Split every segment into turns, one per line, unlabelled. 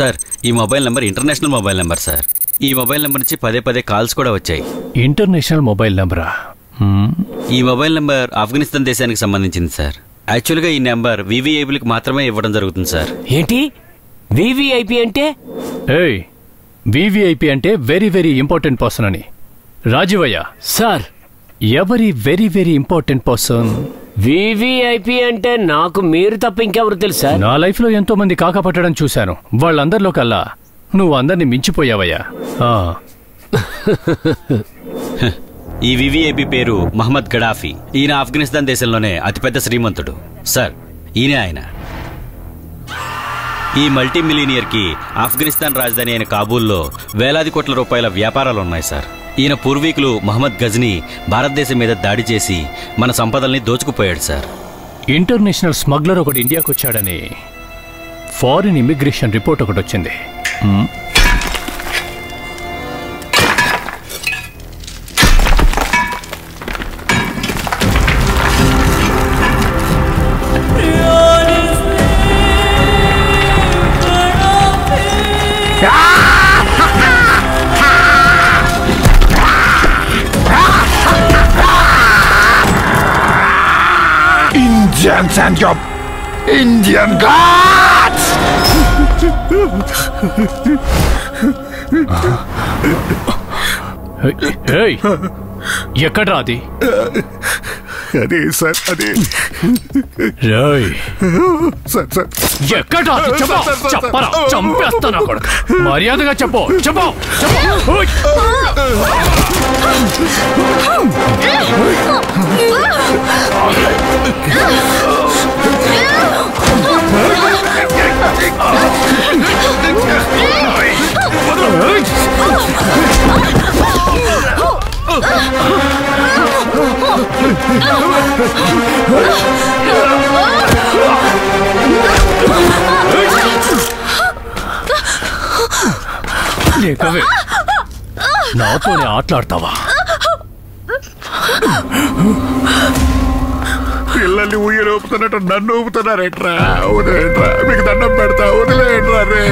Sir ఈ mobile number international mobile number sir. ఈ mobile number నుంచి పదే కాల్స్ కూడా వచ్చాయి.
ఇంటర్నేషనల్ మొబైల్ నెంబరా?
ఈ మొబైల్ నెంబర్ ఆఫ్ఘనిస్తాన్ దేశానికి సంబంధించింది సార్. యాక్చువల్గా ఈ నెంబర్ వివిఐపీలకు మాత్రమే ఇవ్వడం జరుగుతుంది సార్.
ఏంటి వివిఐపి అంటే?
వివిఐపి అంటే వెరీ వెరీ ఇంపార్టెంట్ పర్సన్ అని. రాజీవయ్య
సార్,
ఎవరి very very important person?
VVIP అంటే నాకు మీరు తప్ప ఇంకెవరు తెలుసా?
నా లైఫ్ లో ఎంతో మంది కాకపట్టడం చూశాను. వాళ్ళందరిలో కల్లా నువ్వు అందరినీ మించిపోయావయ్యా.
ఈ వివిఐపి పేరు మహమ్మద్ గడాఫీ. ఈయన ఆఫ్ఘనిస్తాన్ దేశంలోనే అతిపెద్ద శ్రీమంతుడు సార్. ఆయన ఈ మల్టీ మిలీనియర్ కి ఆఫ్ఘనిస్తాన్ రాజధాని అయిన కాబూల్లో వేలాది కోట్ల రూపాయల వ్యాపారాలు ఉన్నాయి సార్. ఈయన పూర్వీకులు మహమ్మద్ గజ్నీ భారతదేశం మీద దాడి చేసి మన సంపదల్ని దోచుకుపోయాడు సార్.
ఇంటర్నేషనల్ స్మగ్లర్ ఒకటి ఇండియాకు వచ్చాడని ఫారిన్ ఇమిగ్రేషన్ రిపోర్ట్ ఒకటి వచ్చింది.
Indians and your Indian gods!
ఎక్కడ్రా అది?
అదే సార్, అదే సార్.
ఎక్కడ్రా? చెప్పరా, చంపేస్తాను కొడుకు. మర్యాదగా చెప్పు. లేకవే నాతోనే ఆటలాడతావా?
పిల్లల్ని ఊయలు ఊపుతున్నట్టు నన్ను ఊపుతున్నారేట్రా? వదిలేట్రా, మీకు దండం పెడతా, వదిలేట్రా రే.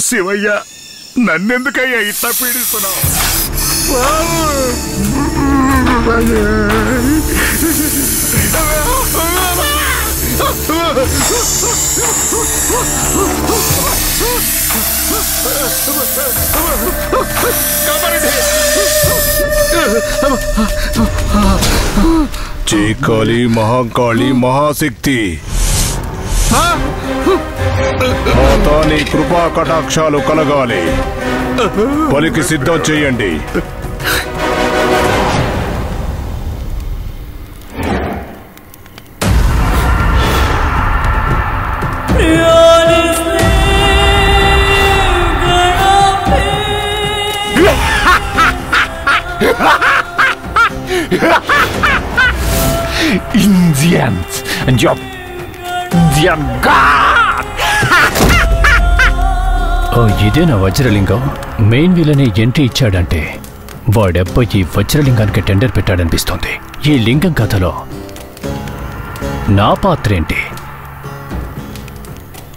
శివయ్య, నన్నెందుకయ్యా ఇట్లా పీడిస్తున్నావు?
చీకాళి మహాకాళి మహాశక్తి, మాతా నీ కృపా కటాక్షాలు కలగాలి. బలికి సిద్ధం చేయండి.
Indians and your Indian god!
ఇదేనా వజ్రలింగం? మెయిన్ విలని ఎంట్రీ ఇచ్చాడంటే వాడెబ్బ ఈ వజ్రలింగానికి టెండర్ పెట్టాడనిపిస్తోంది. ఈ లింగం కథలో నా పాత్రేంటి?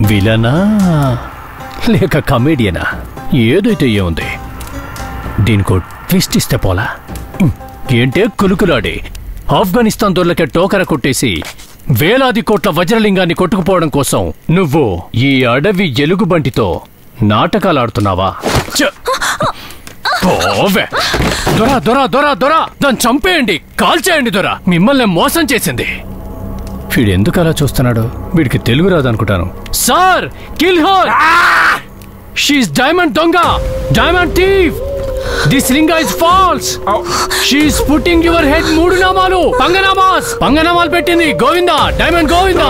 విలనా లేక కమేడియనా? ఏదైతే ఏముంది, దీనికో ట్విస్ట్ ఇస్తే పోలా. ఏంటే కులుకులాడి ఆఫ్ఘనిస్తాన్ దొర్లకే టోకర కొట్టేసి వేలాది కోట్ల వజ్రలింగాన్ని కొట్టుకుపోవడం కోసం నువ్వు ఈ అడవి ఎలుగుబంటితో నాటకాలాడుతున్నావా? దొరా దొరా దొరా దొరా, దాన్ని చంపేయండి, కాల్చేయండి దొరా. మిమ్మల్ని మోసం చేసింది. వీడు ఎందుకు అలా చూస్తున్నాడు? వీడికి తెలుగు రాదనుకుంటాను. Sir, kill her. She is diamond దొంగ, diamond thief. This linga is false. She is putting your head మూడు నామాలు, పంగనామాలు పెట్టింది. గోవిందా, డైమండ్ గోవిందా.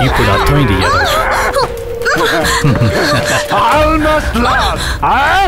ఇప్పుడు అర్థమైంది.
Almost lost. Huh?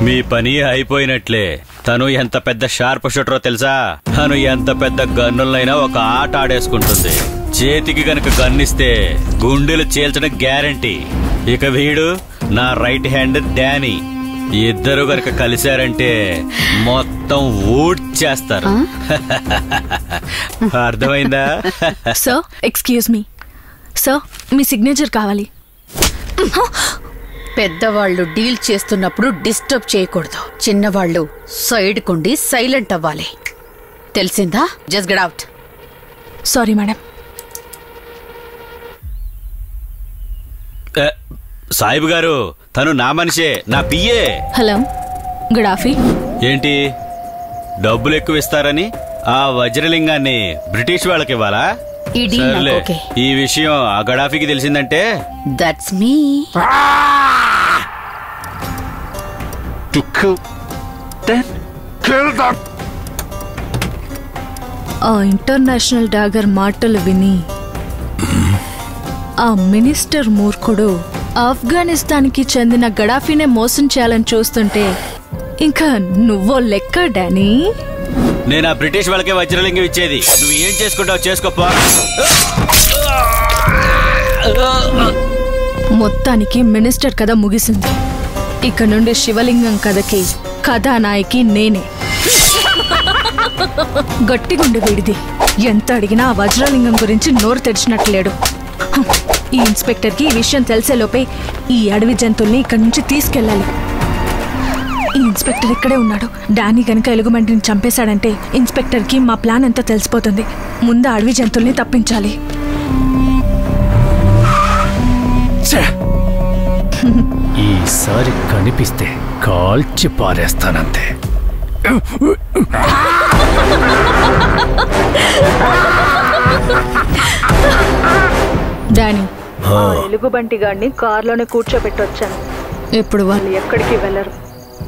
మీ పని అయిపోయినట్లే. తను ఎంత పెద్ద షార్ప్ షూటరో తెలుసా? తను ఎంత పెద్ద గన్నులైనా ఒక ఆట ఆడేసుకుంటుంది. చేతికి గనక గన్నిస్తే గుండెలు చీల్చడం గ్యారంటీ. ఇక వీడు నా రైట్ హ్యాండ్ డానీ. ఇద్దరు గనక కలిశారంటే మొత్తం ఊడ్చేస్తారు. అర్థమైందా?
సార్, ఎక్స్క్యూజ్ మీ సార్, మీ సిగ్నేచర్ కావాలి.
పెద్దవాళ్ళు డీల్ చేస్తున్నప్పుడు డిస్టర్బ్ చేయకూడదు. చిన్నవాళ్ళు సైడ్ కుండి సైలెంట్ అవ్వాలి. తెలిసిందా? Just get out.
Sorry madam.
సాయిబు గారు, తను నా మనిషే, నా పిఏ.
Hello Gaddafi.
ఏంటి, డబ్బులు ఎక్కువ ఇస్తారని ఆ వజ్రలింగాన్ని బ్రిటిష్ వాళ్ళకి ఇవ్వాలా?
ఈ డీల్ నాకు
సర్లే,
ఓకే.
ఈ విషయం ఆ గడాఫీకి తెలిసిందంటే
that's me.
To kill, then kill them.
ఆ ఇంటర్నేషనల్ డాగర్ మాటలు విని ఆ మినిస్టర్ మూర్ఖుడు ఆఫ్ఘనిస్తాన్కి చెందిన గడాఫీనే మోసం చేయాలని చూస్తుంటే ఇంకా నువ్వో లెక్క డానీ.
నేను ఆ బ్రిటిష్ వాళ్ళకే వజ్రలింగం ఇచ్చేది. నువ్వు ఏం చేసుకుంటావు చేసుకోపా.
మొత్తానికి మినిస్టర్ కథ ముగిసింది. ఇక నుండి శివలింగం కథకి కథానాయకి నేనే. గట్టిగుండి వీడిది. ఎంత అడిగినా ఆ వజ్రలింగం గురించి నోరు తెరిచినట్లేడు. ఈ ఇన్స్పెక్టర్కి ఈ విషయం తెలిసేలోపే ఈ అడవి జంతువుల్ని ఇక్కడి నుంచి తీసుకెళ్ళాలి. ఈ ఇన్స్పెక్టర్ ఇక్కడే ఉన్నాడు. డానీ గనక ఎలుగుబంటిని చంపేశాడంటే ఇన్స్పెక్టర్కి మా ప్లాన్ అంతా తెలిసిపోతుంది. ముందు అడవి జంతువుల్ని తప్పించాలి.
ఈసారి కనిపిస్తే కాల్చి పారేస్తానంతే.
డానీ, ఎలుగుబంటి గాడిని కార్లోనే కూర్చోబెట్టొచ్చాను. ఇప్పుడు వాళ్ళు ఎక్కడికి వెళ్ళరు.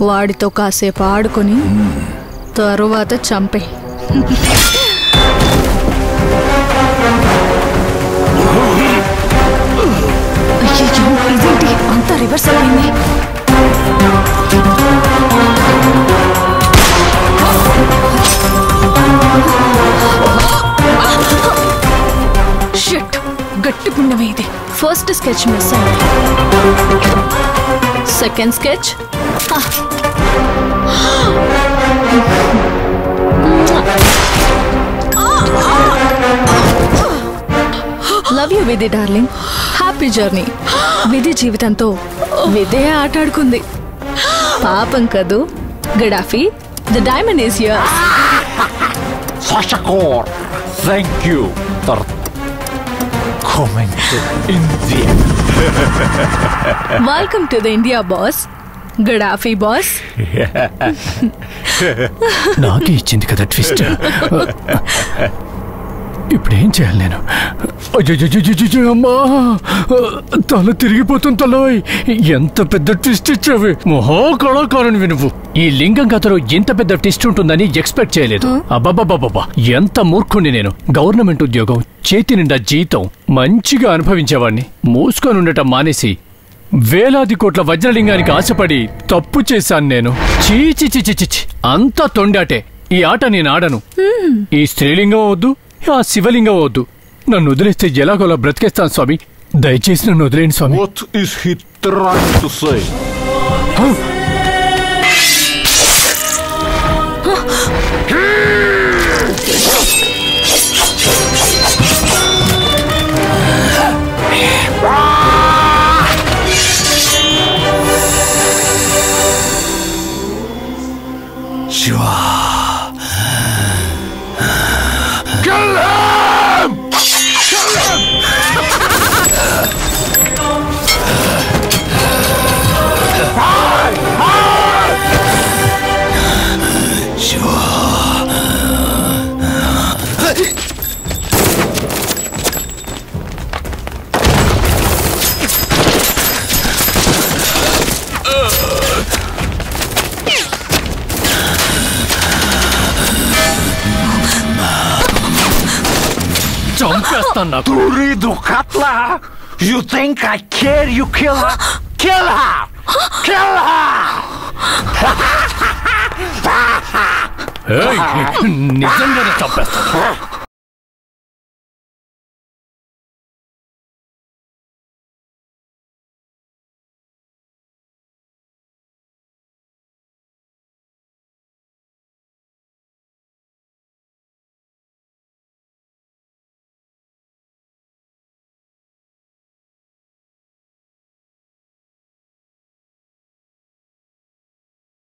వాడితో కాసేపు ఆడుకొని తరువాత చంపే. అయ్యో, ఇదేంటి అంతా రివర్స్ అయింది? షిట్, గట్టి పుణ్యమే ఇది. ఫస్ట్ స్కెచ్ మిస్ అయింది. Second sketch. లవ్ యూ విధి డార్లింగ్. Happy journey. విధి జీవితంతో విధే ఆటాడుకుంది. పాపం కదూ Gaddafi. The diamond is yours.
Sashakor, thank you for coming to India.
Welcome to the India boss. Gaddafi boss.
నాకే ఇచ్చింది కదా ట్విస్ట్. ఇప్పుడేం చేయాలి నేను? అమ్మా, తల తిరిగిపోతుంది. తలోయ్, ఎంత పెద్ద ట్విస్ట్ ఇచ్చావి. మహాకళాకారునివి నువ్వు. ఈ లింగం కథలో ఇంత పెద్ద ట్విస్ట్ ఉంటుందని ఎక్స్పెక్ట్ చేయలేదు. అబ్బాబాబాబా, ఎంత మూర్ఖుణ్ణి నేను. గవర్నమెంట్ ఉద్యోగం, చేతి నిండా జీతం, మంచిగా అనుభవించేవాడిని. మూసుకొని ఉండటం మానేసి వేలాది కోట్ల వజ్రలింగానికి ఆశపడి తప్పు చేశాను నేను. చీచి చిచి చిచి, అంతా తొండాటే. ఈ ఆట నేను ఆడను. ఈ స్త్రీలింగం వద్దు, ఆ శివలింగం వద్దు. నన్ను వదిలేస్తే ఎలాగోలా బ్రతికేస్తాను స్వామి. దయచేసి నన్ను వదిలేండి స్వామి.
What is he trying to say?
Shiva.
Kill him! Kill him!
చంపేస్తాను నాకు.
Durido Katla! You think I care? You kill her? Kill her! Kill her!
ఏయ్, నిజంగానే చంపేస్తాను.